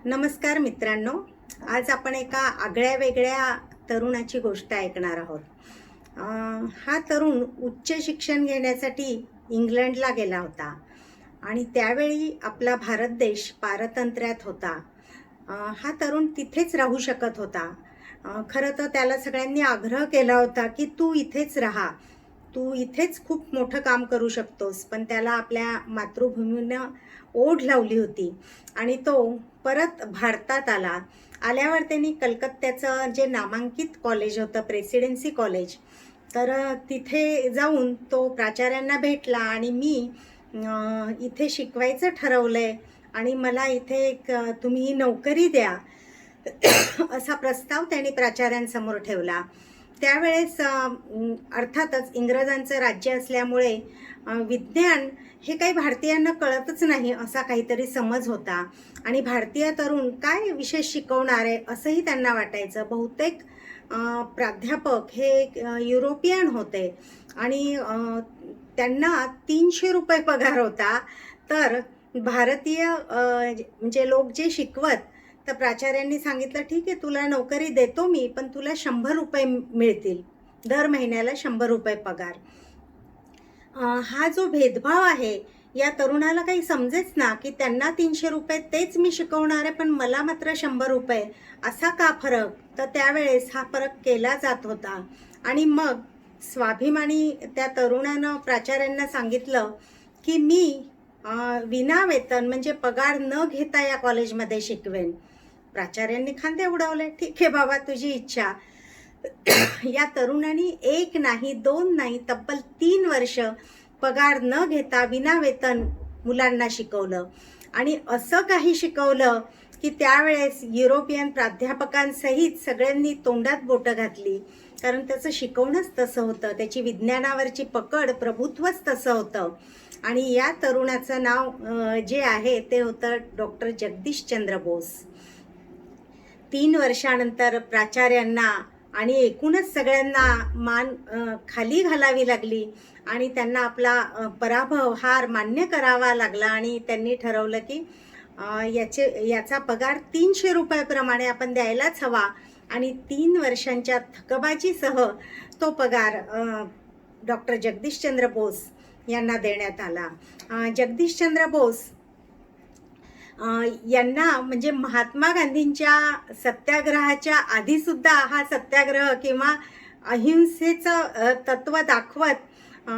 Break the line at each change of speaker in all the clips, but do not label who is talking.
नमस्कार मित्रांनो, आज आपण एका आगळ्या वेगळ्या तरुणाची गोष्ट ऐकणार आहोत. हा तरुण उच्च शिक्षण घेण्यासाठी इंग्लंडला गेला होता आणि त्यावेळी आपला भारत देश पारतंत्र्यात होता. हा तरुण तिथेच राहू शकत होता. खरं तर त्याला सगळ्यांनी आग्रह केला होता की तू इथेच राहा, तू इथेच खूप मोठं काम करू शकतोस, पण त्याला आपल्या मातृभूमीनं ओढ लावली होती आणि तो परत भारतात आला. आल्यावर त्यांनी कलकत्त्याचं जे नामांकित कॉलेज होतं, प्रेसिडेन्सी कॉलेज, तर तिथे जाऊन तो प्राचार्यांना भेटला आणि मी इथे शिकवायचं ठरवलंय आणि मला इथे एक तुम्ही नोकरी द्या असा प्रस्ताव त्यांनी प्राचार्यांसमोर ठेवला. त्यावेळेस अर्थातच इंग्रजांचं राज्य असल्यामुळे विज्ञान हे काही भारतीयांना कळतच नाही असा काहीतरी समज होता आणि भारतीय तरुण काय विशेष शिकवणार आहे असंही त्यांना वाटायचं. बहुतेक प्राध्यापक हे युरोपियन होते आणि त्यांना 300 रुपये पगार होता. तर भारतीय म्हणजे लोक जे शिकवत, तर प्राचार्यांनी सांगितलं ठीक आहे, तुला नोकरी देतो मी, पण तुला 100 रुपये मिळतील, दर महिन्याला 100 रुपये पगार. हा जो भेदभाव आहे या तरुणाला काही समजेच ना, की त्यांना 300 रुपये तेच मी शिकवणार आहे, पण मला मात्र 100 रुपये, असा का फरक? तर त्यावेळेस हा फरक केला जात होता. आणि मग स्वाभिमानी त्या तरुणानं प्राचार्यांना सांगितलं की मी विना वेतन म्हणजे पगार न घेता या कॉलेजमध्ये शिकवेन. प्राचार्यांनी खांदे उडवले, ठीक आहे बाबा, तुझी इच्छा. या तरुणांनी एक नाही, दोन नाही, तब्बल 3 वर्ष पगार न घेता विना वेतन मुलांना शिकवलं. आणि असं काही शिकवलं की त्यावेळेस युरोपियन प्राध्यापकांसहित सगळ्यांनी तोंडात बोटं घातली, कारण त्याचं शिकवणंच तसं होतं, त्याची विज्ञानावरची पकड, प्रभुत्वच तसं होतं. आणि या तरुणाचं नाव जे आहे ते होतं डॉक्टर जगदीशचंद्र बोस. 3 वर्षानंतर प्राचार्यांना आणि एकूणच सगळ्यांना मान खाली घालावी लागली आणि त्यांना आपला पराभव, हार मान्य करावा लागला आणि त्यांनी ठरवलं की याचा पगार 300 रुपयाप्रमाणे आपण द्यायलाच हवा. आणि 3 वर्षांच्या थकबाजीसह तो पगार डॉक्टर जगदीशचंद्र बोस यांना देण्यात आला. जगदीशचंद्र बोस यांना म्हणजे महात्मा गांधींच्या सत्याग्रहाच्या आधीसुद्धा हा सत्याग्रह किंवा अहिंसेचं तत्त्व दाखवत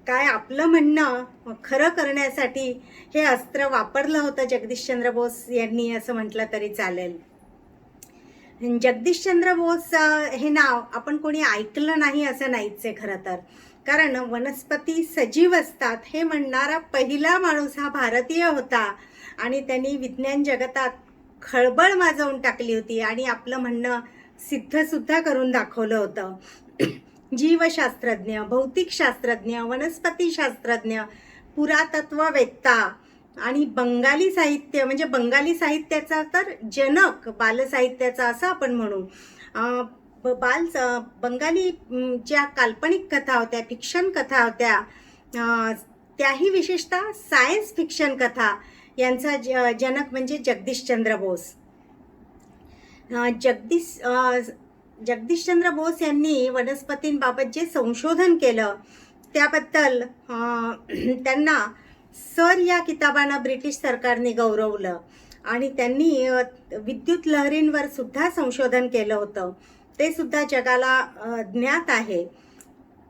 काय आपलं म्हणणं खरं करण्यासाठी हे अस्त्र वापरलं होतं जगदीशचंद्र बोस यांनी, असं म्हटलं तरी चालेल. जगदीशचंद्र बोस हे नाव आपण कोणी ऐकलं नाही असं नाहीच आहे खरं तर, कारण वनस्पती सजीव असतात हे म्हणणारा पहिला माणूस हा भारतीय होता आणि त्यांनी विज्ञान जगतात खळबळ माजवून टाकली होती आणि आपलं म्हणणं सिद्धसुद्धा करून दाखवलं होतं. जीवशास्त्रज्ञ, भौतिकशास्त्रज्ञ, वनस्पतीशास्त्रज्ञ, पुरातत्ववेत्ता आणि बंगाली साहित्य म्हणजे बंगाली साहित्याचा तर जनक, बालसाहित्याचा असं आपण म्हणू. बंगाली ज्या काल्पनिक कथा होत्या, फिक्शन कथा होत्या, त्याही विशेषतः सायन्स फिक्शन कथा यांचा जनक म्हणजे जगदीशचंद्र बोस. जगदीशचंद्र बोस यांनी वनस्पतींबाबत जे संशोधन केलं त्याबद्दल त्यांना सर या किताबानं ब्रिटिश सरकारने गौरवलं आणि त्यांनी विद्युत लहरींवर सुद्धा संशोधन केलं होतं, ते सुद्धा जगाला ज्ञात आहे.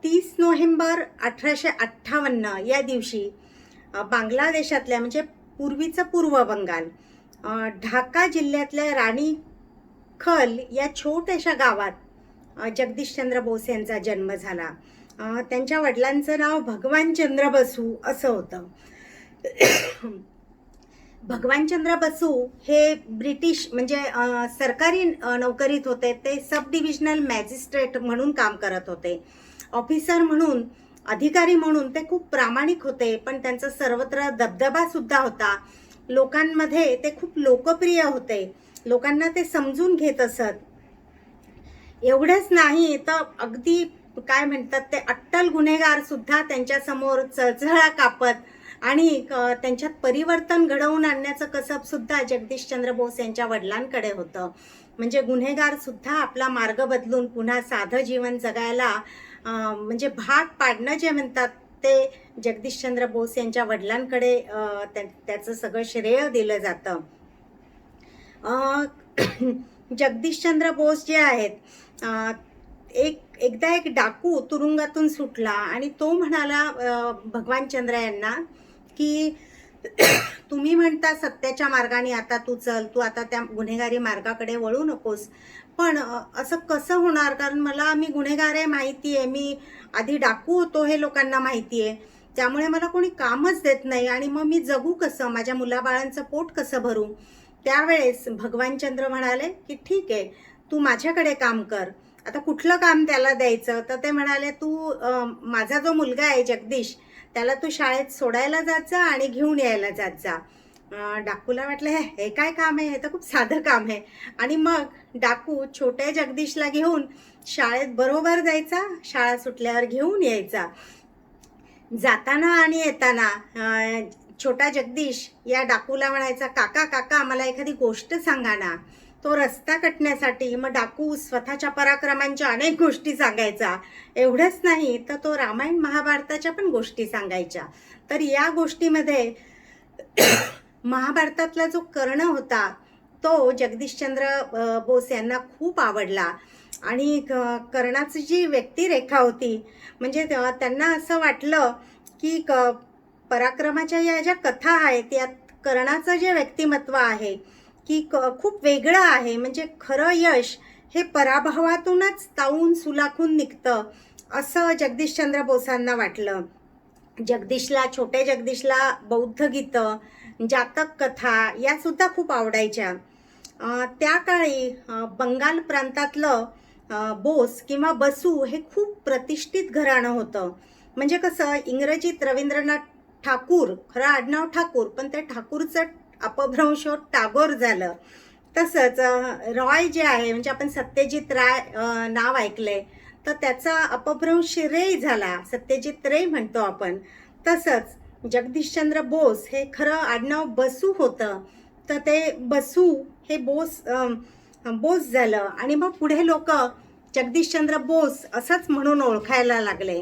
30 नोव्हेंबर 1858 या दिवशी बांगलादेशातल्या म्हणजे पूर्वीचं पूर्व बंगाल, ढाका जिल्ह्यातल्या राणी खल या छोट्याशा गावात जगदीशचंद्र बोस यांचा जन्म झाला. त्यांच्या वडिलांचं नाव भगवानचंद्र बसू असं होतं. भगवानचंद्र बसू हे ब्रिटिश म्हणजे सरकारी नोकरीत होते. ते सब डिव्हिजनल मॅजिस्ट्रेट म्हणून काम करत होते. ऑफिसर म्हणून, अधिकारी म्हणून ते खूप प्रामाणिक होते, पण त्यांचा सर्वत्र दबदबा सुद्धा होता. लोकांमध्ये ते खूप लोकप्रिय होते, लोकांना ते समजून घेत असत. एवढंच नाही तर अगदी काय म्हणतात ते अट्टल गुन्हेगार सुद्धा त्यांच्यासमोर चळचळा कापत आणि त्यांच्यात परिवर्तन घडवून आणण्याचं कसब सुद्धा जगदीशचंद्र बोस यांच्या वडिलांकडे होतं. म्हणजे गुन्हेगार सुद्धा आपला मार्ग बदलून पुन्हा साधं जीवन जगायला म्हणजे भाग पाडणं जे म्हणतात ते जगदीशचंद्र बोस यांच्या वडिलांकडे त्याचं सगळं श्रेय दिलं जातं. जगदीशचंद्र बोस जे आहेत, एकदा एक डाकू तुरुंगातून सुटला आणि तो म्हणाला भगवान चंद्र यांना की तुम्ही म्हणता सत्याच्या मार्गाने आता तू चल, तू आता त्या गुन्हेगारी मार्गाकडे वळू नकोस, पण असं कसं होणार? कारण मी गुन्हेगार आहे माहिती आहे, मी आधी डाकू होतो हे लोकांना माहिती आहे, त्यामुळे मला कोणी कामच देत नाही आणि मग मी जगू कसं, माझ्या मुलाबाळांचं पोट कसं भरू? त्यावेळेस भगवान चंद्र म्हणाले की ठीक आहे, तू माझ्याकडे काम कर. आता कुठलं काम त्याला द्यायचं? तर ते म्हणाले तू माझा जो मुलगा आहे जगदीश, त्याला तू शाळेत सोडायला जात जा आणि घेऊन यायला जात जा. डाकूला वाटलं हे काय काम आहे, हे तर खूप साधं काम आहे. आणि मग डाकू छोट्या जगदीशला घेऊन शाळेत बरोबर जायचा, शाळा सुटल्यावर घेऊन यायचा. जाताना आणि येताना छोटा जगदीश या डाकूला म्हणायचा काका काका मला एखादी गोष्ट सांगा ना. तो रस्ता कटण्यासाठी मग डाकू स्वतःच्या पराक्रमांच्या अनेक गोष्टी सांगायचा. एवढंच नाही तर तो रामायण महाभारताच्या पण गोष्टी सांगायच्या. तर या गोष्टीमध्ये महाभारतातला जो कर्ण होता तो जगदीशचंद्र बोस यांना खूप आवडला. आणि कर्णाची जी व्यक्तिरेखा होती, म्हणजे त्यांना असं वाटलं की पराक्रमाच्या या ज्या कथा आहेत यात कर्णाचं जे व्यक्तिमत्व आहे की खूप वेगळं आहे. म्हणजे खरं यश हे पराभवातूनच तावून सुलाखून निघतं असं जगदीशचंद्र बोसांना वाटलं. छोट्या जगदीशला बौद्ध गीतं, जातक कथा या सुद्धा खूप आवडायच्या. त्या काळी बंगाल प्रांतातलं बोस किंवा बसू हे खूप प्रतिष्ठित घराणं होतं. म्हणजे कसं, इंग्रजीत रवींद्रनाथ ठाकूर, खरं आडनाव ठाकूर, पण त्या ठाकूरचं अपभ्रंश टागोर झालं. तसंच रॉय जे आहे, म्हणजे आपण सत्यजित राय नाव ऐकलंय, तर त्याचा अपभ्रंश रे झाला, सत्यजित रे म्हणतो आपण. तसंच जगदीशचंद्र बोस हे खरं आडनाव बसू होतं, तर ते बसू हे बोस झालं. आणि मग पुढे लोक जगदीशचंद्र बोस असंच म्हणून ओळखायला लागले.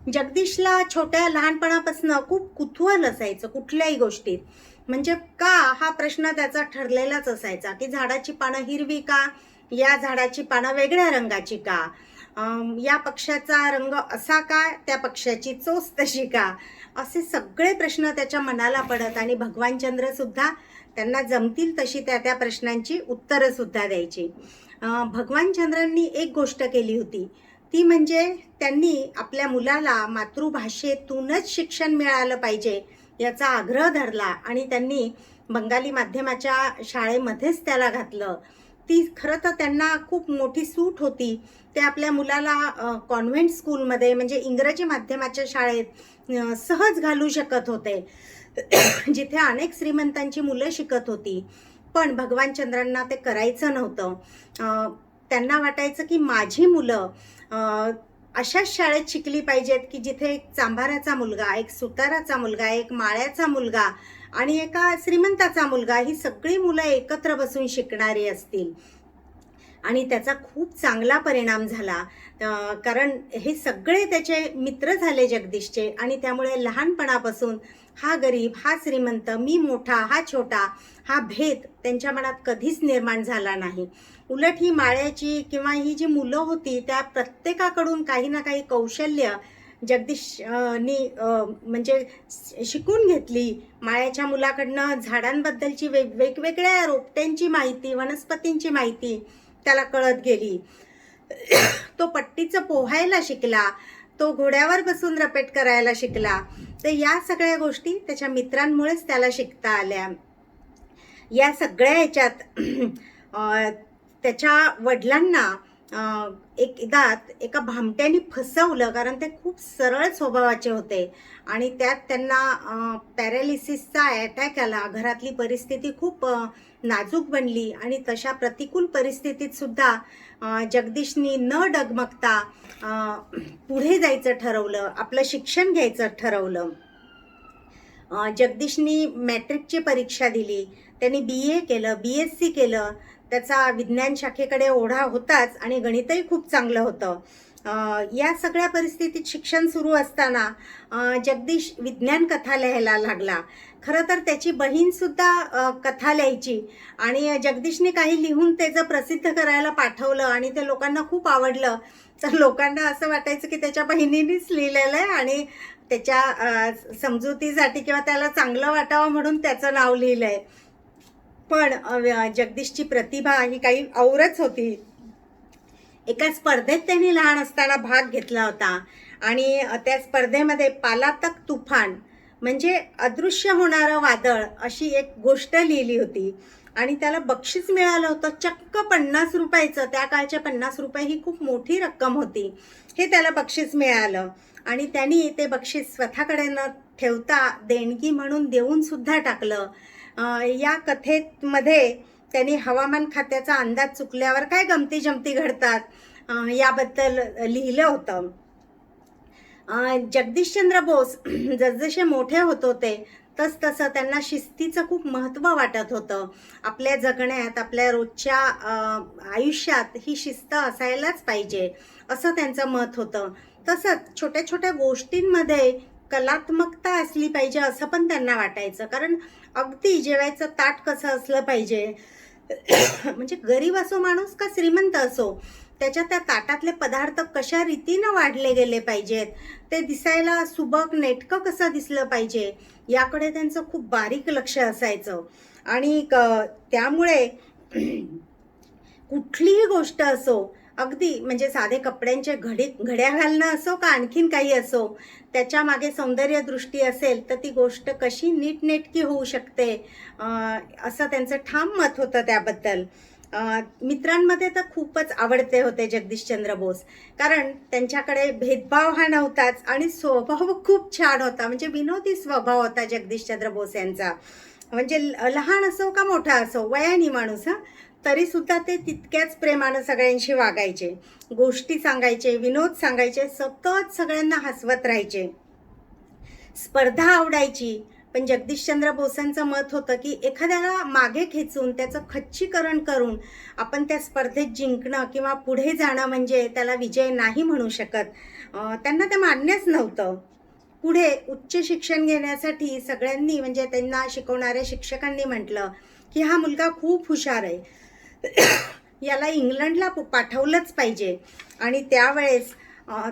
जगदीशला छोट्या लहानपणापासून खूप कुतूहल असायचं कुठल्याही गोष्टीत. म्हणजे का हा प्रश्न त्याचा ठरलेलाच असायचा की झाडाची पानं हिरवी का, या झाडाची पानं वेगळ्या रंगाची का, या पक्षाचा रंग असा का, त्या पक्षाची चोच तशी का, असे सगळे प्रश्न त्याच्या मनाला पडत. आणि भगवान चंद्र सुद्धा त्यांना जमतील तशी त्या प्रश्नांची उत्तरं सुद्धा द्यायची. भगवान चंद्रांनी एक गोष्ट केली होती, ती म्हणजे त्यांनी आपल्या मुलाला मातृभाषेतूनच शिक्षण मिळालं पाहिजे याचा आग्रह धरला आणि त्यांनी बंगाली माध्यमाच्या शाळेमध्येच त्याला घातलं. ती खरं तर त्यांना खूप मोठी सूट होती. ते आपल्या मुलाला कॉन्व्हेंट स्कूलमध्ये म्हणजे इंग्रजी माध्यमाच्या शाळेत सहज घालू शकत होते, जिथे अनेक श्रीमंतांची मुलं शिकत होती. पण भगवान चंद्रांना ते करायचं नव्हतं. त्यांना वाटायचं की माझी मुलं अशाच शाळेत शिकली पाहिजेत की जिथे एक चांभाराचा मुलगा, एक सुताराचा मुलगा, एक माळ्याचा मुलगा आणि एका श्रीमंताचा मुलगा, ही सगळी मुलं एकत्र बसून शिकणारी असतील. आणि त्याचा खूप चांगला परिणाम झाला, कारण हे सगळे त्याचे मित्र झाले जगदीशचे. आणि त्यामुळे लहानपणापासून हा गरीब, हा श्रीमंत, मी मोठा, हा छोटा, हा भेद त्यांच्या मनात कधीच निर्माण झाला नाही. उलट ही माळ्याची किंवा ही जी मुलं होती त्या प्रत्येकाकडून काही ना काही कौशल्य जगदीशनी म्हणजे शिकून घेतली. माळ्याच्या मुलाकडनं झाडांबद्दलची वेगवेगळ्या रोपट्यांची माहिती, वनस्पतींची माहिती त्याला कळत गेली. तो पट्टीचं पोहायला शिकला, तो घोड्यावर बसून रपेट करायला शिकला. तर या सगळ्या गोष्टी त्याच्या मित्रांमुळेच त्याला शिकता आल्या. या सगळ्या ह्याच्यात त्याच्या वडिलांना एकदा एका भामट्याने फसवलं, कारण ते खूप सरळ स्वभावाचे होते आणि त्यात त्यांना पॅरालिसिसचा अटॅक आला. घरातली परिस्थिती खूप नाजूक बनली आणि तशा प्रतिकूल परिस्थितीत सुद्धा जगदीशनी न डगमगता पुढे जायचं ठरवलं, आपलं शिक्षण घ्यायचं ठरवलं. जगदीशनी मॅट्रिकची परीक्षा दिली, त्यांनी BA केलं, BSc केलं. त्याचा विज्ञान शाखेकडे ओढा होताच आणि गणितही खूप चांगलं होतं. या सगळ्या परिस्थितीत शिक्षण सुरू असताना जगदीश विज्ञान कथा लिहायला लागला. खरं तर त्याची बहीणसुद्धा कथा लिहायची आणि जगदीशने काही लिहून त्याचं प्रसिद्ध करायला पाठवलं आणि ते लोकांना खूप आवडलं. तर लोकांना असं वाटायचं की त्याच्या बहिणीनेच लिहिलेलं आहे आणि त्याच्या समजुतीसाठी किंवा त्याला चांगलं वाटावं म्हणून त्याचं नाव लिहिलं आहे. पण जगदीशची प्रतिभा ही काही औरच होती. एका स्पर्धेत त्यांनी लहान असताना भाग घेतला होता आणि त्या स्पर्धेमध्ये पालातक तुफान म्हणजे अदृश्य होणारं वादळ अशी एक गोष्ट लिहिली होती आणि त्याला बक्षीस मिळालं होतं चक्क 50 रुपयाचं. त्या काळच्या 50 रुपये ही खूप मोठी रक्कम होती. हे त्याला बक्षीस मिळालं आणि त्यांनी ते बक्षीस स्वतःकडे न ठेवता देणगी म्हणून देऊन सुद्धा टाकलं. या कथेमध्ये त्यांनी हवामान खात्याचा अंदाज चुकल्यावर काय गमती जमती घडतात याबद्दल लिहिलं होतं. जगदीशचंद्र बोस जसजसे मोठे होत होते तसतसं त्यांना शिस्तीचं खूप महत्त्व वाटत होतं. आपल्या जगण्यात, आपल्या रोजच्या आयुष्यात ही शिस्त असायलाच पाहिजे असं त्यांचं मत होतं. तसंच छोट्या छोट्या गोष्टींमध्ये कलात्मकता असली पाहिजे असं पण त्यांना वाटायचं. कारण अगदी जेवायचं ताट कसं असलं पाहिजे म्हणजे गरीब असो माणूस का श्रीमंत असो, त्याच्या त्या ताटातले पदार्थ कशा रीतीनं वाढले गेले पाहिजेत, ते दिसायला सुबक नेटकं कसं दिसलं पाहिजे याकडे त्यांचं खूप बारीक लक्ष असायचं. आणि त्यामुळे कुठलीही गोष्ट असो, अगदी म्हणजे साधे कपड्यांचे घड्या घालणं असो का आणखीन काही असो, त्याच्या मागे सौंदर्यदृष्टी असेल तर ती गोष्ट कशी नीटनेटकी होऊ शकते असं त्यांचं ठाम मत होतं त्याबद्दल. मित्रांमध्ये तर खूपच आवडते होते जगदीशचंद्र बोस, कारण त्यांच्याकडे भेदभाव हा नव्हताच आणि स्वभाव खूप छान होता. म्हणजे विनोदी स्वभाव होता जगदीशचंद्र बोस यांचा. म्हणजे लहान असो का मोठा असो, वयानी माणूस तरी सुद्धा ते तितक्याच प्रेमानं सगळ्यांशी वागायचे, गोष्टी सांगायचे, विनोद सांगायचे, सतत सगळ्यांना हसवत राहायचे. स्पर्धा आवडायची, पण जगदीशचंद्र बोसांचं मत होतं की एखाद्याला मागे खेचून त्याचं खच्चीकरण करून आपण त्या स्पर्धेत जिंकणं किंवा पुढे जाणं म्हणजे त्याला विजय नाही म्हणू शकत. त्यांना ते मान्यच नव्हतं. पुढे उच्च शिक्षण घेण्यासाठी सगळ्यांनी म्हणजे त्यांना शिकवणाऱ्या शिक्षकांनी म्हटलं की हा मुलगा खूप हुशार आहे, याला इंग्लंडला पाठवलंच पाहिजे. आणि त्यावेळेस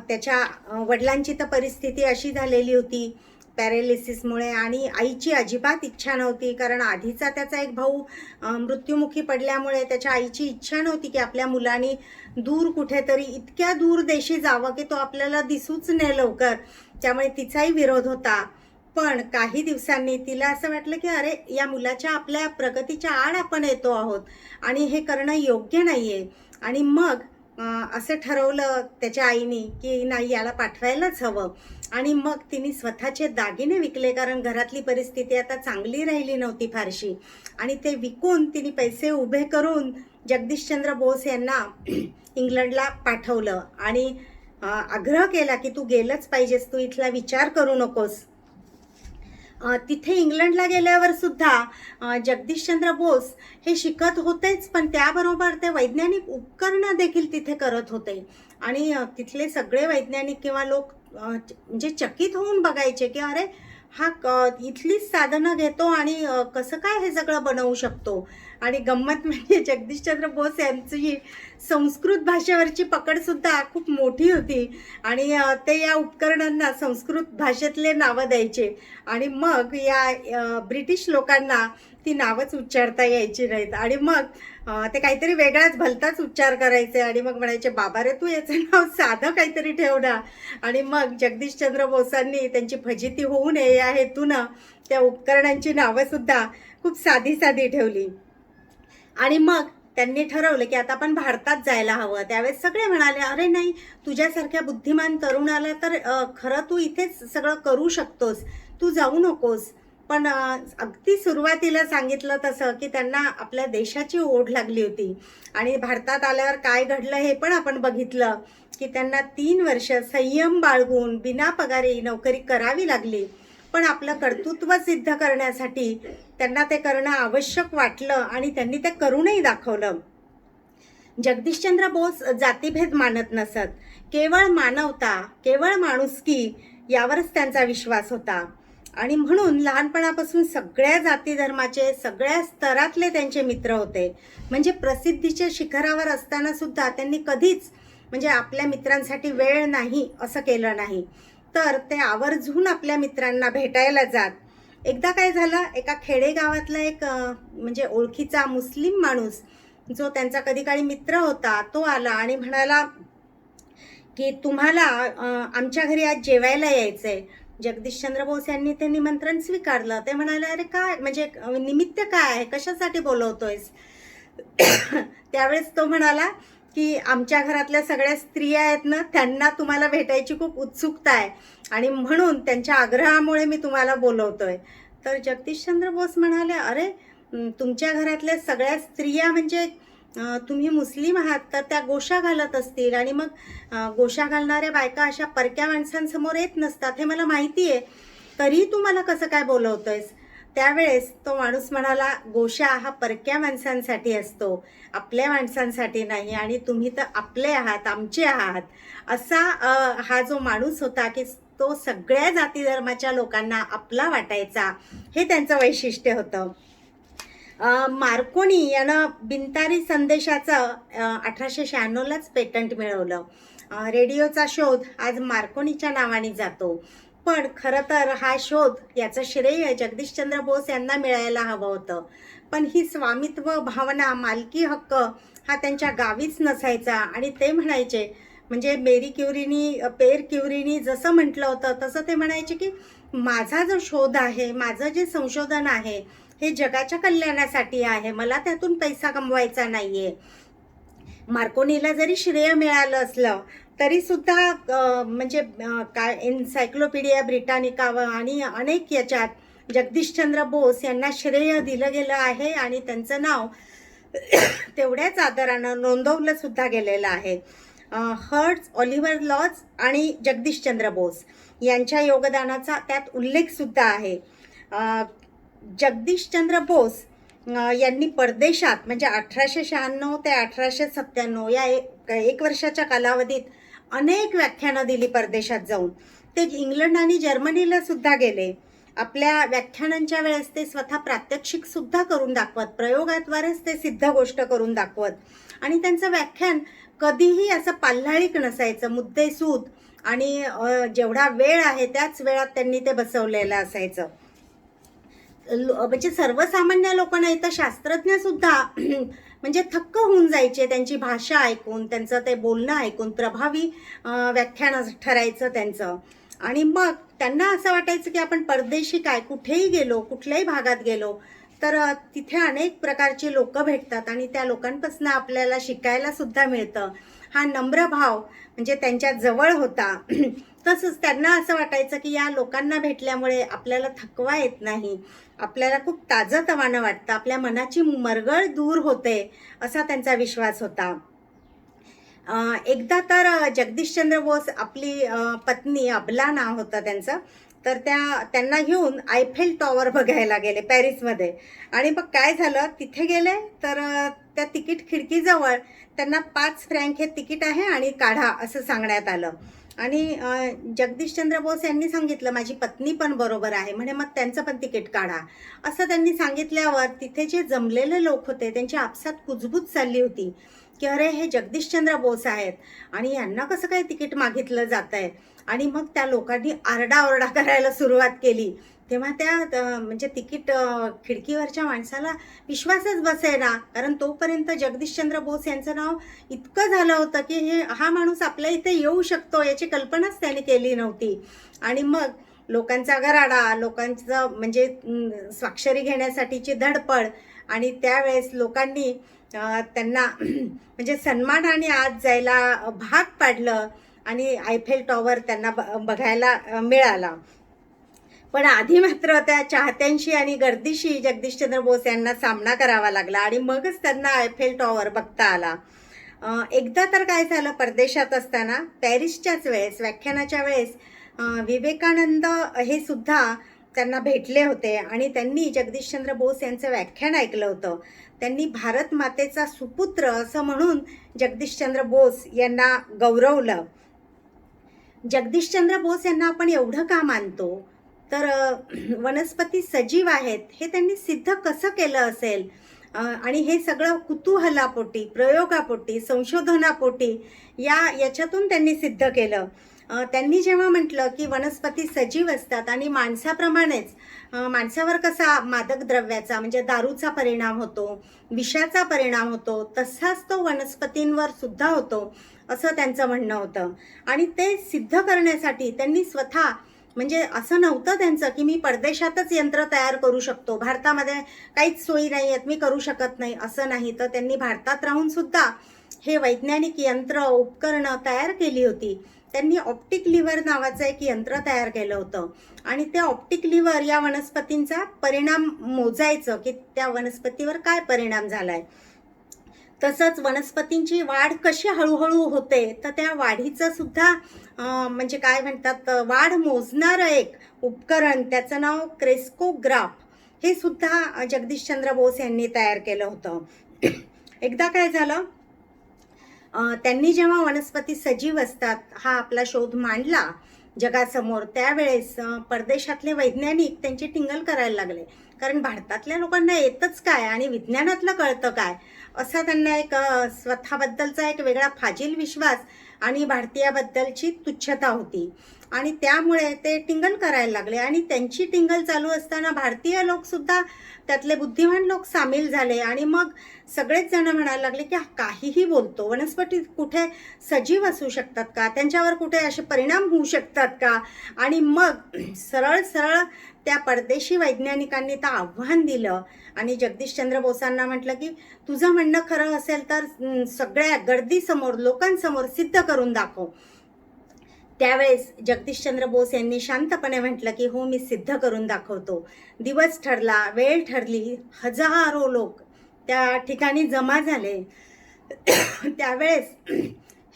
त्याच्या वडिलांची तर परिस्थिती अशी झालेली होती पॅरालिसिसमुळे आणि आईची अजिबात इच्छा नव्हती, कारण आधीचा त्याचा एक भाऊ मृत्युमुखी पडल्यामुळे त्याच्या आईची इच्छा नव्हती की आपल्या मुलांनी दूर कुठेतरी इतक्या दूर देशी जावं की तो आपल्याला दिसूच नाही लवकर. त्यामुळे तिचाही विरोध होता. पण काही दिवसांनी तिला असं वाटलं की अरे, या मुलाच्या आपल्या प्रगतीच्या आड आपण येतो आहोत आणि हे करणं योग्य नाही आहे. आणि मग असं ठरवलं त्याच्या आईने की नाही, याला पाठवायलाच हवं. आणि मग तिने स्वतःचे दागिने विकले, कारण घरातली परिस्थिती आता चांगली राहिली नव्हती फारशी. आणि ते विकून तिने पैसे उभे करून जगदीशचंद्र बोस यांना इंग्लंडला पाठवलं आणि आग्रह केला की तू गेलंच पाहिजेस, तू इथला विचार करू नकोस. तिथे इंग्लंडला गेल्यावर सुद्धा जगदीशचंद्र बोस हे शिकत होतेच, पण त्याबरोबर ते वैज्ञानिक उपकरणं देखील तिथे करत होते. आणि तिथले सगळे वैज्ञानिक किंवा लोक म्हणजे चकित होऊन बघायचे की अरे, हा इथलीच साधनं घेतो आणि कसं काय हे सगळं बनवू शकतो. आणि गंमत म्हणजे जगदीशचंद्र बोस यांची संस्कृत भाषेवरची पकडसुद्धा खूप मोठी होती आणि ते या उपकरणांना संस्कृत भाषेतले नावं द्यायचे. आणि मग या ब्रिटिश लोकांना ती नावच उच्चारता यायची नाहीत आणि मग ते काहीतरी वेगळाच भलताच उच्चार करायचे आणि मग म्हणायचे, बाबा रे, तू याचं नाव साधं काहीतरी ठेव ना. आणि मग जगदीशचंद्र बोसांनी त्यांची फजिती होऊ नये या हेतूनं त्या उपकरणांची नावंसुद्धा खूप साधी साधी ठेवली. आणि मग त्यांनी ठरवलं की आता आपण भारतात जायला हवं. त्यावेळेस सगळे म्हणाले, अरे नाही, तुझ्यासारख्या बुद्धिमान तरुणाला तर खरं तू इथेच सगळं करू शकतोस, तू जाऊ नकोस. पण अगदी सुरुवातीला सांगितलं तसं की त्यांना आपल्या देशाची ओढ लागली होती. आणि भारतात आल्यावर काय घडलं हे पण आपण बघितलं की त्यांना 3 वर्ष संयम बाळगून बिना पगारी नोकरी करावी लागली. पण आपलं कर्तृत्व सिद्ध करण्यासाठी त्यांना ते करणं आवश्यक वाटलं आणि त्यांनी ते करूनही दाखवलं. जगदीशचंद्र बोस जातीभेद मानत नसत. केवळ मानवता, केवळ माणुसकी यावरच त्यांचा विश्वास होता. आणि म्हणून लहानपणापासून सगळ्या जाती धर्माचे, सगळ्या स्तरातले त्यांचे मित्र होते. म्हणजे प्रसिद्धीच्या शिखरावर असताना सुद्धा त्यांनी कधीच म्हणजे आपल्या मित्रांसाठी वेळ नाही असं केलं नाही. तर ते आवर्जून आपल्या मित्रांना भेटायला जात. एकदा काय झालं, एका खेडेगावातला एक म्हणजे ओळखीचा मुस्लिम माणूस जो त्यांचा कधी काळी मित्र होता, तो आला आणि म्हणाला की तुम्हाला आमच्या घरी आज जेवायला यायचंय. जगदीशचंद्र बोस यांनी ते निमंत्रण स्वीकारलं. ते म्हणाले, अरे काय म्हणजे निमित्त काय आहे, कशासाठी बोलवतोयस? त्यावेळेस तो म्हणाला की आमच्या घरातल्या सगळ्या स्त्रिया आहेत ना, त्यांना तुम्हाला भेटायची खूप उत्सुकता आहे आणि म्हणून त्यांच्या आग्रहामुळे मी तुम्हाला बोलवतोय. तर जगदीशचंद्र बोस म्हणाले, अरे तुमच्या घरातल्या सगळ्या स्त्रिया म्हणजे तुम्ही मुस्लिम आहात तर त्या गोशा घालत असतील आणि मग गोशा घालणाऱ्या बायका अशा परक्या माणसांसमोर येत नसतात, हे मला माहिती आहे. तरी तू मला कसं काय बोलवतोयस? त्यावेळेस तो माणूस म्हणाला, गोशा हा परक्या माणसांसाठी असतो, आपल्या माणसांसाठी नाही. आणि तुम्ही तर आपले आहात, आमचे आहात. असा हा जो माणूस होता की तो सगळ्या जाती धर्माच्या लोकांना आपला वाटायचा. हे त्यांचं वैशिष्ट्य होतं. मार्कोनी यानं बिनतारी संदेशाचं 1896लाच पेटंट मिळवलं. रेडिओचा शोध आज मार्कोनीच्या नावाने जातो. पण खरं तर हा शोध याचं श्रेय जगदीशचंद्र बोस यांना मिळायला हवं होतं. पण ही स्वामित्व भावना, मालकी हक्क हा त्यांच्या गावीच नसायचा. आणि ते म्हणायचे म्हणजे पेर क्युरीनी जसं म्हटलं होतं तसं ते म्हणायचे की माझा जो शोध आहे, माझं जे संशोधन आहे हे जगाच्या कल्याणासाठी आहे, मला त्यातून पैसा कमवायचा नाहीये. मार्कोनीला जरी श्रेय मिळालं असलं तरी सुद्धा म्हणजे काय एन्सायक्लोपीडिया ब्रिटानिका आणि अनेक याच्यात जगदीशचंद्र बोस यांना श्रेय दिलं गेलं आहे आणि त्यांचं नाव तेवढ्याच आदरानं नोंदवलं सुद्धा गेलेलं आहे. हर्ट्ज, ऑलिव्हर लॉज आणि जगदीशचंद्र बोस यांच्या योगदानाचा त्यात उल्लेख सुद्धा आहे. जगदीशचंद्र बोस यांनी परदेशात म्हणजे 1896 ते 1897 या एक वर्षाच्या कालावधीत अनेक व्याख्यानं दिली परदेशात जाऊन. ते इंग्लंड आणि जर्मनीला सुद्धा गेले. आपल्या व्याख्यानांच्या वेळेस ते स्वतः प्रात्यक्षिक सुद्धा करून दाखवत, प्रयोगाद्वारेच ते सिद्ध गोष्ट करून दाखवत. आणि त्यांचं व्याख्यान कधीही असं पाल्हाळिक नसायचं, मुद्देसूद आणि जेवढा वेळ आहे त्याच वेळात त्यांनी ते बसवलेलं असायचं. म्हणजे सर्वसामान्य लोक नाही तर शास्त्रज्ञ सुद्धा म्हणजे थक्क होऊन जायचे त्यांची भाषा ऐकून, त्यांचं ते बोलणं ऐकून. प्रभावी व्याख्यान ठरायचं त्यांचं. आणि मग त्यांना असं वाटायचं की आपण परदेशी काय कुठेही गेलो, कुठल्याही भागात गेलो तर तिथे अनेक प्रकारची लोक भेटतात आणि त्या लोकांपासून आपल्याला शिकायला सुद्धा मिळतं. हा नम्र भाव म्हणजे त्यांच्या जवळ होता. तसंच त्यांना असं वाटायचं की या लोकांना भेटल्यामुळे आपल्याला थकवा येत नाही, आपल्याला खूप ताजंतवानं वाटतं, आपल्या मनाची मरगळ दूर होते, असा त्यांचा विश्वास होता. एकदा तर जगदीशचंद्र बोस आपली पत्नी, अबला नाव होतं त्यांचं, तर त्यांना घेऊन आयफेल टॉवर बघायला गेले पॅरिसमध्ये. आणि मग काय झालं, तिथे गेले तर त्या तिकीट खिडकीजवळ त्यांना 5 फ्रँक हे तिकीट आहे आणि काढा असं सांगण्यात आलं. आणि जगदीशचंद्र बोस यांनी सांगितलं माझी पत्नी पण बरोबर आहे, म्हणे मग त्यांचं पण तिकीट काढा असं त्यांनी सांगितल्यावर तिथे जे जमलेले लोक होते त्यांची आपसात कुजबूज चालली होती की अरे हे जगदीशचंद्र बोस आहेत आणि यांना कसं काय तिकीट मागितलं जात आहे. आणि मग त्या लोकांनी आरडाओरडा करायला सुरुवात केली. तेव्हा त्या म्हणजे तिकीट खिडकीवरच्या माणसाला विश्वासच बसेना, कारण तोपर्यंत जगदीशचंद्र बोस यांचं नाव इतकं झालं होतं की हा माणूस आपल्या इथे येऊ शकतो याची कल्पनाच त्याने केली नव्हती. आणि मग लोकांचा गराडा, लोकांचं म्हणजे स्वाक्षरी घेण्यासाठीची धडपड, आणि त्यावेळेस लोकांनी त्यांना म्हणजे सन्मानाने आत जायला भाग पाडलं आणि आयफेल टॉवर त्यांना बघायला मिळाला. पण आधी मात्र त्या चाहत्यांशी आणि गर्दीशी जगदीशचंद्र बोस यांना सामना करावा लागला आणि मगच त्यांना आयफेल टॉवर बघता आला. एकदा तर काय झालं, परदेशात असताना पॅरिसच्याच वेळेस व्याख्यानाच्या वेळेस विवेकानंद हे सुद्धा त्यांना भेटले होते आणि त्यांनी जगदीशचंद्र बोस यांचं व्याख्यान ऐकलं होतं. त्यांनी भारत मातेचा सुपुत्र असं म्हणून जगदीशचंद्र बोस यांना गौरवलं. जगदीशचंद्र बोस यांना आपण एवढं का मानतो, तर वनस्पती सजीव आहेत हे त्यांनी सिद्ध कसं केलं असेल, आणि हे सगळं कुतूहलापोटी, प्रयोगापोटी, संशोधनापोटी याच्यातून त्यांनी सिद्ध केलं. त्यांनी जेव्हा म्हटलं की वनस्पती सजीव असतात आणि माणसाप्रमाणेच माणसावर कसा मादक द्रव्याचा म्हणजे दारूचा परिणाम होतो, विषाचा परिणाम होतो, तसाच तो वनस्पतींवर सुद्धा होतो असं त्यांचं म्हणणं होतं. आणि ते सिद्ध करण्यासाठी त्यांनी स्वतः म्हणजे असं नव्हतं त्यांचं की मी परदेशातच यंत्र तयार करू शकतो, भारतामध्ये काहीच सोयी नाही आहेत, मी करू शकत नाही, असं नाही. तर त्यांनी भारतात राहून सुद्धा हे वैज्ञानिक यंत्र उपकरणं तयार केली होती. त्यांनी ऑप्टिक लिव्हर नावाचं एक यंत्र तयार केलं होतं आणि ते ऑप्टिक लिव्हर या वनस्पतींचा परिणाम मोजायचं की त्या वनस्पतीवर काय परिणाम झालाय. तसंच वनस्पतींची वाढ कशी हळूहळू होते, तर त्या वाढीचं सुद्धा म्हणजे काय म्हणतात, वाढ मोजणारं एक उपकरण, त्याचं नाव क्रेस्कोग्राफ, हे सुद्धा जगदीशचंद्र बोस यांनी तयार केलं होतं. एकदा काय झालं, त्यांनी जेव्हा वनस्पती सजीव असतात हा आपला शोध मांडला जगासमोर, त्यावेळेस परदेशातले वैज्ञानिक त्यांची टिंगल करायला लागले, कारण भारतातल्या लोकांना येतच काय आणि विज्ञानातलं कळतं काय, असा त्यांना एक स्वतःबद्दलचा एक वेगळा फाजील विश्वास आणि भारतीयाबद्दलची तुच्छता होती. आणि त्यामुळे ते टिंगल करायला लागले आणि त्यांची टिंगल चालू असताना भारतीय लोकसुद्धा, त्यातले बुद्धिमान लोक सामील झाले आणि मग सगळेच जण म्हणायला लागले की काहीही बोलतो, वनस्पती कुठे सजीव असू शकतात का, त्यांच्यावर कुठे असे परिणाम होऊ शकतात का. आणि मग सरळ सरळ त्या परदेशी वैज्ञानिकांनी तर आव्हान दिलं आणि जगदीशचंद्र बोसांना म्हटलं की तुझं म्हणणं खरं असेल तर सगळ्या गर्दीसमोर, लोकांसमोर सिद्ध करून दाखव. त्यावेळेस जगदीशचंद्र बोस यांनी शांतपणे म्हटलं की हो, मी सिद्ध करून दाखवतो. दिवस ठरला, वेळ ठरली, हजारो लोक त्या ठिकाणी जमा झाले. त्यावेळेस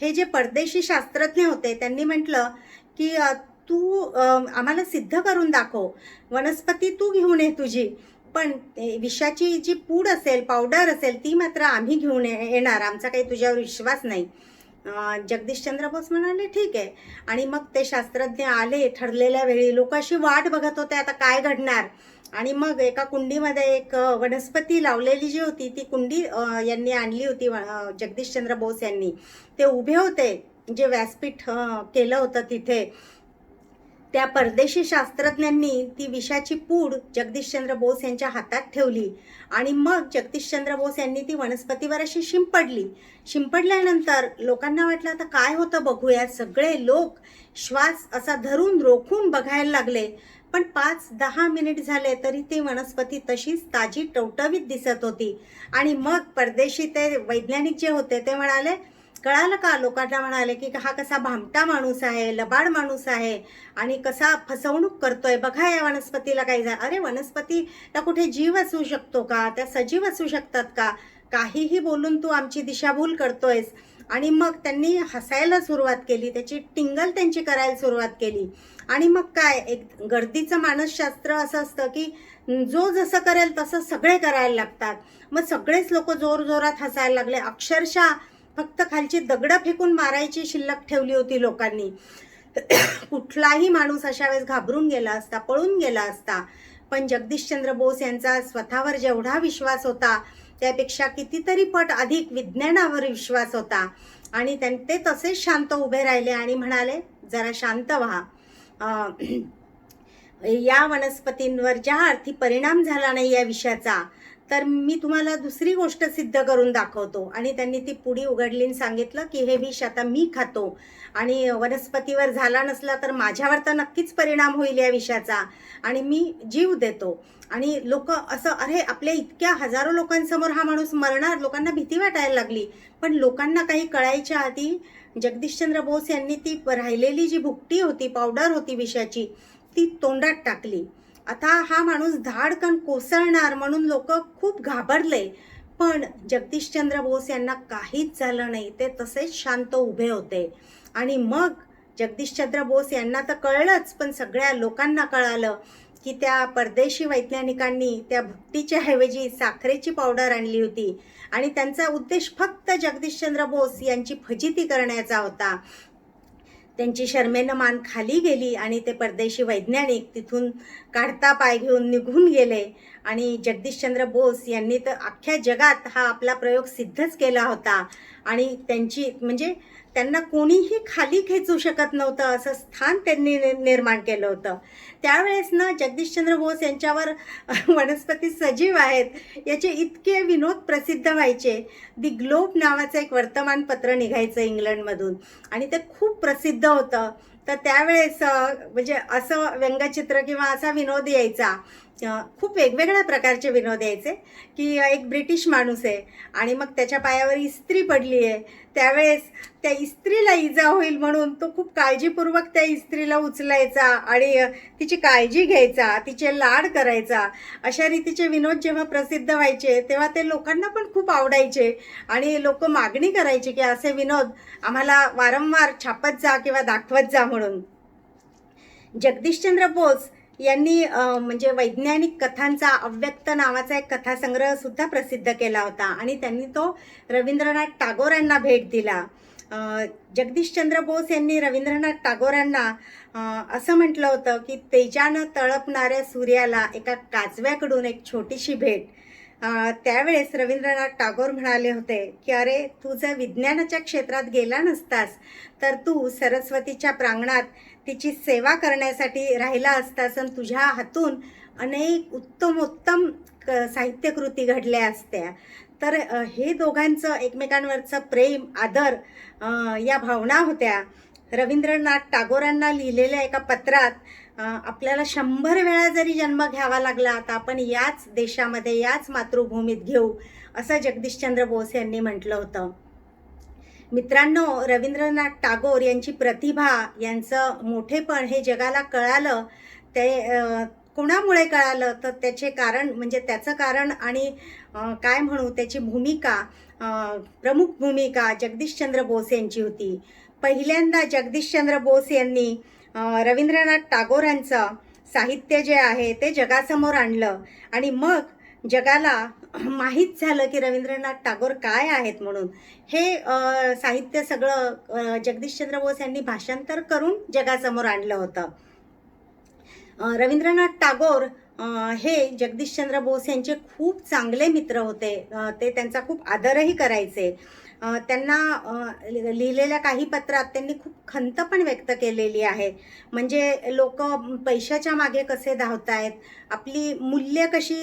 हे जे परदेशी शास्त्रज्ञ होते त्यांनी म्हटलं की तू आम्हाला सिद्ध करून दाखव, वनस्पती तू घेऊन ये तुझी, पण विषाची जी पूड असेल, पावडर असेल, ती मात्र आम्ही घेऊन येणार, आमचा काही तुझ्यावर विश्वास नाही. जगदीशचंद्र बोस म्हणाले ठीक आहे. आणि मग ते शास्त्रज्ञ आले ठरलेल्या वेळी, लोक अशी वाट बघत होते आता काय घडणार. आणि मग एका कुंडीमध्ये एक वनस्पती लावलेली जी होती ती कुंडी यांनी आणली होती जगदीशचंद्र बोस यांनी. ते उभे होते, जे व्यासपीठ केलं होतं तिथे. त्या परदेशी शास्त्रज्ञांनी ती विषाची पूड जगदीशचंद्र बोस यांच्या हातात ठेवली आणि मग जगदीशचंद्र बोस यांनी ती वनस्पतीवर अशी शिंपडली. शिंपडल्यानंतर लोकांना वाटलं आता काय होतं बघूया. सगळे लोक श्वास असा धरून रोखून बघायला लागले. पण 5-10 मिनिट झाले तरी ती वनस्पती तशीच ताजी टवटवीत दिसत होती. आणि मग परदेशी ते वैज्ञानिक जे होते ते म्हणाले, कळालं का, लोकांना म्हणाले की हा कसा भामटा माणूस आहे, लबाड माणूस आहे आणि कसा फसवणूक करतोय, बघा या वनस्पतीला काही अरे वनस्पतीला कुठे जीव असू शकतो का, त्या सजीव असू शकतात का, काहीही बोलून तू आमची दिशाभूल करतोयस. आणि मग त्यांनी हसायला सुरुवात केली, त्याची टिंगल त्यांची करायला सुरुवात केली. आणि मग काय, एक गर्दीचं मानसशास्त्र असं असतं की जो जसं करेल तसं सगळे करायला लागतात. मग सगळेच लोक जोरजोरात हसायला लागले. अक्षरशः फक्त खालची दगडं फेकून मारायची शिल्लक ठेवली होती लोकांनी. कुठलाही माणूस अशा वेळेस घाबरून गेला असता, पळून गेला असता. पण जगदीशचंद्र बोस यांचा स्वतःवर जेवढा विश्वास होता त्यापेक्षा कितीतरी पट अधिक विज्ञानावर विश्वास होता. आणि ते तसेच शांत उभे राहिले आणि म्हणाले, जरा शांत व्हा. या वनस्पतींवर ज्या अर्थी परिणाम झाला नाही या विषाचा, तर मी तुम्हाला दुसरी गोष्ट सिद्ध करून दाखवतो. आणि त्यांनी ती पुडी उघडली आणि सांगितलं की हे विष आता मी खातो आणि वनस्पतीवर झाला नसला तर माझ्यावर तर नक्कीच परिणाम होईल या विषाचा, आणि मी जीव देतो. आणि लोक असं, अरे आपल्या इतक्या हजारो लोकांसमोर हा माणूस मरणार, लोकांना भीती वाटायला लागली. पण लोकांना काही कळायच्या आधी जगदीशचंद्र बोस यांनी ती राहिलेली जी भुकटी होती, पावडर होती विषाची, ती तोंडात टाकली. आता हा माणूस धाडकन कोसळणार म्हणून लोक खूप घाबरले. पण जगदीशचंद्र बोस यांना काहीच झालं नाही, ते तसेच शांत उभे होते. आणि मग जगदीशचंद्र बोस यांना तर कळलंच, पण सगळ्या लोकांना कळालं की त्या परदेशी वैज्ञानिकांनी त्या भुकटीच्या ऐवजी साखरेची पावडर आणली होती आणि त्यांचा उद्देश फक्त जगदीशचंद्र बोस यांची फजिती करण्याचा होता. त्यांची शरमेनं मान खाली गेली आणि ते परदेशी वैज्ञानिक तिथून काढता पाय घेऊन निघून गेले. आणि जगदीशचंद्र बोस यांनी तर अख्ख्या जगात हा आपला प्रयोग सिद्धच केला होता. आणि त्यांची म्हणजे त्यांना कोणीही खाली खेचू शकत नव्हतं असं स्थान त्यांनी निर्माण केलं होतं. त्यावेळेस ना जगदीशचंद्र बोस यांच्यावर वनस्पती सजीव आहेत याचे इतके विनोद प्रसिद्ध व्हायचे. दी ग्लोब नावाचं एक वर्तमानपत्र निघायचं इंग्लंडमधून आणि ते खूप प्रसिद्ध होतं. तर त्यावेळेस म्हणजे असं व्यंगचित्र किंवा असा विनोद यायचा, खूप वेगवेगळ्या प्रकारचे विनोद यायचे की एक ब्रिटिश माणूस आहे आणि मग त्याच्या पायावर इस्त्री पडली आहे. त्यावेळेस त्या इस्त्रीला इजा होईल म्हणून तो खूप काळजीपूर्वक त्या इस्त्रीला उचलायचा आणि तिची काळजी घ्यायचा, तिचे लाड करायचा. अशा रीतीचे विनोद जेव्हा प्रसिद्ध व्हायचे तेव्हा ते लोकांना पण खूप आवडायचे आणि लोक मागणी करायची की असे विनोद आम्हाला वारंवार छापत जा किंवा दाखवत जा म्हणून. जगदीशचंद्र बोस यांनी म्हणजे वैज्ञानिक कथांचा अव्यक्त नावाचा एक कथासंग्रह सुद्धा प्रसिद्ध केला होता आणि त्यांनी तो रवींद्रनाथ टागोर यांना भेट दिला. जगदीशचंद्र बोस यांनी रवींद्रनाथ टागोरांना असं म्हटलं होतं की तेजानं तळपणाऱ्या सूर्याला एका काजव्याकडून एक छोटीशी भेट. त्यावेळेस रवींद्रनाथ टागोर म्हणाले होते की अरे तू जर विज्ञानाच्या क्षेत्रात गेला नसतास तर तू सरस्वतीच्या प्रांगणात तिची सेवा करण्यासाठी राहिला असतास आणि तुझ्या हातून अनेक उत्तमोत्तम साहित्यकृती घडल्या असत्या. तर हे दोघांचं एकमेकांवरचं प्रेम, आदर या भावना होत्या. रवींद्रनाथ टागोरांना लिहिलेल्या एका पत्रात आपल्याला 100 वेळा जरी जन्म घ्यावा लागला तर आपण याच देशामध्ये, याच मातृभूमीत घेऊ, असं जगदीशचंद्र बोस यांनी म्हटलं होतं. मित्रांनो, रवींद्रनाथ टागोर यांची प्रतिभा, यांचं मोठेपण हे जगाला कळालं. ते कोणामुळे कळालं तर त्याचे कारण म्हणजे त्याचं कारण आणि काय म्हणू त्याची भूमिका, प्रमुख भूमिका जगदीशचंद्र बोस यांची होती. पहिल्यांदा जगदीशचंद्र बोस यांनी रवींद्रनाथ टागोरांचं साहित्य जे आहे ते जगासमोर आणलं आणि मग जगाला माहीत झालं की रवींद्रनाथ टागोर काय आहेत म्हणून. हे साहित्य सगळं जगदीशचंद्र बोस यांनी भाषांतर करून जगासमोर आणलं होतं. रवींद्रनाथ टागोर हे जगदीशचंद्र बोस यांचे खूप चांगले मित्र होते. ते त्यांचा खूप आदरही करायचे. त्यांना लिहिलेल्या काही पत्रात त्यांनी खूप खंत पण व्यक्त केलेली आहे. म्हणजे लोक पैशाच्या मागे कसे धावतायत, आपली मूल्य कशी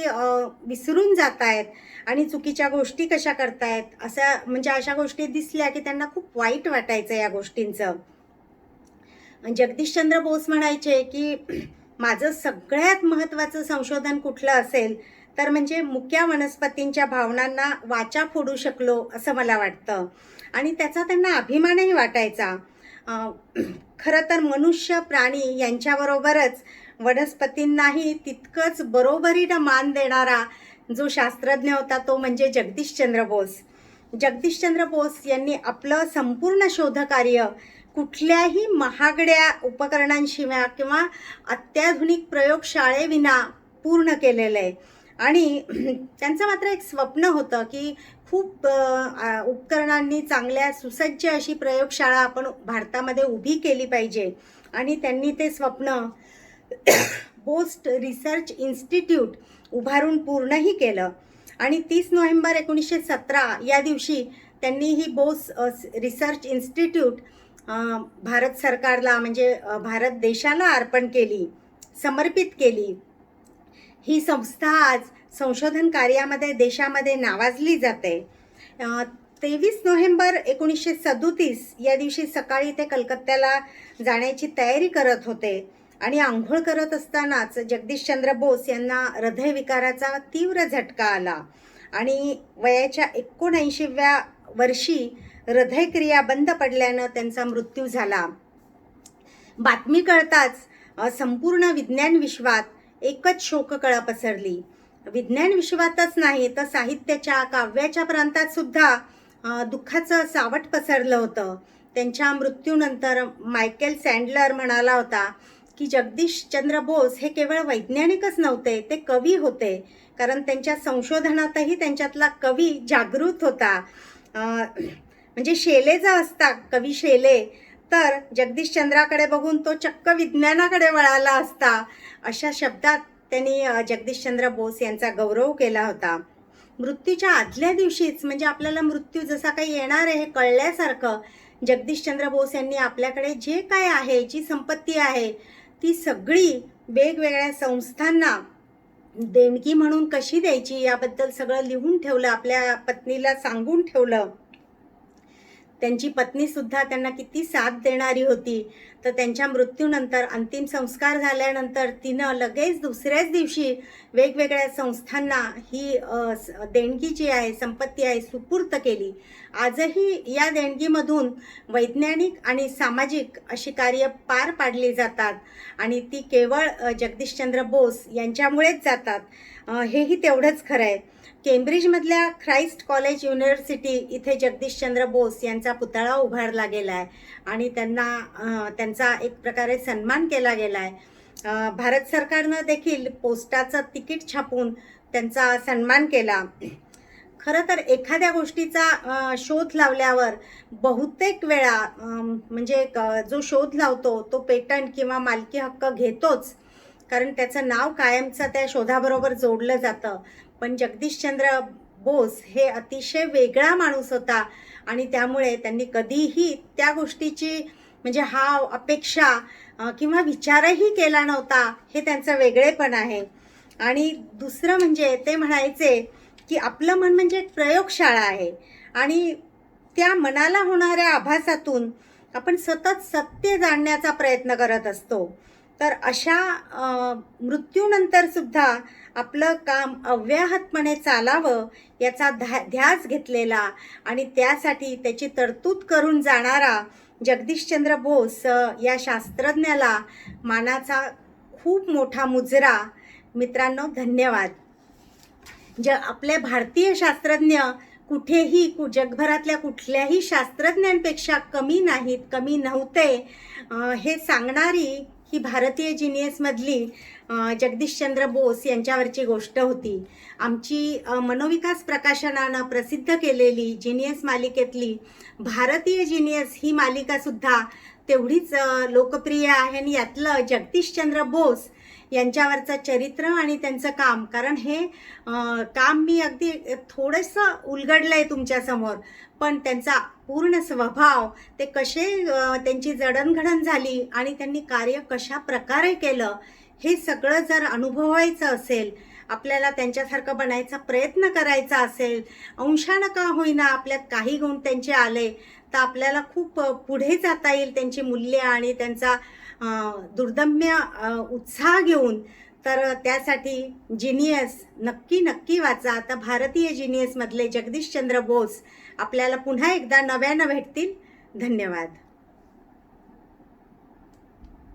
विसरून जात आहेत आणि चुकीच्या गोष्टी कशा करतायत, अशा म्हणजे अशा गोष्टी दिसल्या की त्यांना खूप वाईट वाटायचं या गोष्टींचं. जगदीशचंद्र बोस म्हणायचे की माझं सगळ्यात महत्त्वाचं संशोधन कुठलं असेल तर म्हणजे मुक्या वनस्पतींच्या भावनांना वाचा फोडू शकलो असं मला वाटतं. आणि त्याचा त्यांना अभिमानही वाटायचा. खरं तर मनुष्य, प्राणी यांच्याबरोबरच वनस्पतींनाही तितकंच बरोबरीनं मान देणारा जो शास्त्रज्ञ होता तो म्हणजे जगदीशचंद्र बोस. जगदीशचंद्र बोस यांनी आपलं संपूर्ण शोधकार्य कुठल्याही महागड्या उपकरणांशिवाय किंवा अत्याधुनिक प्रयोगशाळेविना पूर्ण केलेलं आहे. आणि त्यांचं मात्र एक स्वप्न होतं की खूप उपकरणांनी चांगल्या सुसज्ज अशी प्रयोगशाळा आपण भारतामध्ये उभी केली पाहिजे. आणि त्यांनी ते स्वप्न बोस रिसर्च इन्स्टिट्यूट उभारून पूर्णही केलं. आणि 30 नोव्हेंबर 1917 या दिवशी त्यांनी ही बोस रिसर्च इन्स्टिट्यूट भारत सरकारला म्हणजे भारत देशाला अर्पण केली, समर्पित केली. ही संस्था आज संशोधन कार्यामध्ये देशामध्ये नावाजली जाते. 23 नोव्हेंबर 1937 या दिवशी सकाळी ते कलकत्त्याला जाण्याची तयारी करत होते आणि आंघोळ करत असतानाच जगदीशचंद्र बोस यांना हृदयविकाराचा तीव्र झटका आला आणि वयाच्या 79व्या वर्षी हृदयक्रिया बंद पडल्यानं त्यांचा मृत्यू झाला. बातमी कळताच संपूर्ण विज्ञान विश्वात एकच शोककळा पसरली. विज्ञान विश्वातच नाही तर साहित्याच्या काव्याच्या प्रांतात सुद्धा दुःखाचं सावट पसरलं होतं. त्यांच्या मृत्यूनंतर मायकेल सँडलर म्हणाला होता की जगदीशचंद्र बोस हे केवळ वैज्ञानिकच नव्हते, ते कवी होते. कारण त्यांच्या संशोधनातही त्यांच्यातला कवी जागृत होता. म्हणजे शेले जर असता, कवी शेले, तर जगदीशचंद्राकडे बघून तो चक्क विज्ञानाकडे वळाला असता. अशा शब्दात त्यांनी जगदीशचंद्र बोस यांचा गौरव केला होता. मृत्यूच्या आदल्या दिवशीच, म्हणजे आपल्याला मृत्यू जसा काही येणार आहे हे कळल्यासारखं, जगदीशचंद्र बोस यांनी आपल्याकडे जे काय आहे, जी संपत्ती आहे, ती सगळी वेगवेगळ्या संस्थांना देणगी म्हणून कशी द्यायची याबद्दल सगळं लिहून ठेवलं. आपल्या पत्नीला सांगून ठेवलं. त्यांची पत्नीसुद्धा त्यांना किती साथ देणारी होती. तर त्यांच्या मृत्यूनंतर अंतिम संस्कार झाल्यानंतर तिनं लगेच दुसऱ्याच दिवशी वेगवेगळ्या संस्थांना ही देणगी जी आहे, संपत्ती आहे, सुपूर्त केली. आजही या देणगीमधून वैज्ञानिक आणि सामाजिक अशी कार्य पार पाडली जातात आणि ती केवळ जगदीशचंद्र बोस यांच्यामुळेच जातात. हेही तेवढंच खरं आहे. केम्ब्रिजमधल्या ख्राइस्ट कॉलेज युनिव्हर्सिटी इथे जगदीशचंद्र बोस यांचा पुतळा उभारला गेला आहे आणि त्यांचा एक प्रकारे सन्मान केला गेला आहे. भारत सरकारनं देखील पोस्टाचं तिकीट छापून त्यांचा सन्मान केला. खरं तर एखाद्या गोष्टीचा शोध लावल्यावर बहुतेक वेळा म्हणजे जो शोध लावतो तो पेटंट किंवा मालकी हक्क घेतोच, कारण त्याचं नाव कायमचं त्या शोधाबरोबर जोडलं जातं. पण जगदीशचंद्र बोस हे अतिशय वेगळा माणूस होता आणि त्यामुळे त्यांनी कधीही त्या गोष्टीची म्हणजे अपेक्षा किंवा विचारही केला नव्हता. हे त्यांचं वेगळेपण आहे. आणि दुसरं म्हणजे ते म्हणायचे की आपलं मन म्हणजे एक प्रयोगशाळा आहे आणि त्या मनाला होणाऱ्या आभासातून आपण सतत सत्य जाणण्याचा प्रयत्न करत असतो. तर अशा मृत्यूनंतर सुद्धा आपलं काम अव्याहतपणे चालावं याचा ध्यास घेतलेला आणि त्यासाठी त्याची तरतूद करून जाणारा जगदीशचंद्र बोस या शास्त्रज्ञाला मानाचा खूप मोठा मुजरा. मित्रांनो, धन्यवाद. आपले भारतीय शास्त्रज्ञ कुठेही जगभरातल्या कुठल्याही शास्त्रज्ञांपेक्षा कमी नाहीत, कमी नव्हते हे सांगणारी ही भारतीय जिनियसमधली जगदीशचंद्र बोस यांच्यावरची गोष्ट होती. आमची मनोविकास प्रकाशनानं प्रसिद्ध केलेली जिनियस मालिकेतली भारतीय जिनियस ही मालिकासुद्धा तेवढीच लोकप्रिय आहे आणि यातलं जगदीशचंद्र बोस यांच्यावरचं चरित्र आणि त्यांचं काम, कारण हे काम मी अगदी थोडंसं उलगडलं आहे तुमच्यासमोर, पण त्यांचा पूर्ण स्वभाव, ते कसे त्यांची जडणघडण झाली आणि त्यांनी कार्य कशा प्रकारे केलं, हे सगळं जर अनुभवायचं असेल, आपल्याला त्यांच्यासारखं बनायचा प्रयत्न करायचा असेल, अंशानं का होईना आपल्यात काही गुण त्यांचे आले, तर आपल्याला खूप पुढे जाता येईल त्यांची मूल्य आणि त्यांचा दुर्दम्य उत्साह घेऊन. तर त्यासाठी जिनियस नक्की वाचा. आता भारतीय जिनियसमधले जगदीशचंद्र बोस आपल्याला पुन्हा एकदा नव्यानं भेटतील. धन्यवाद.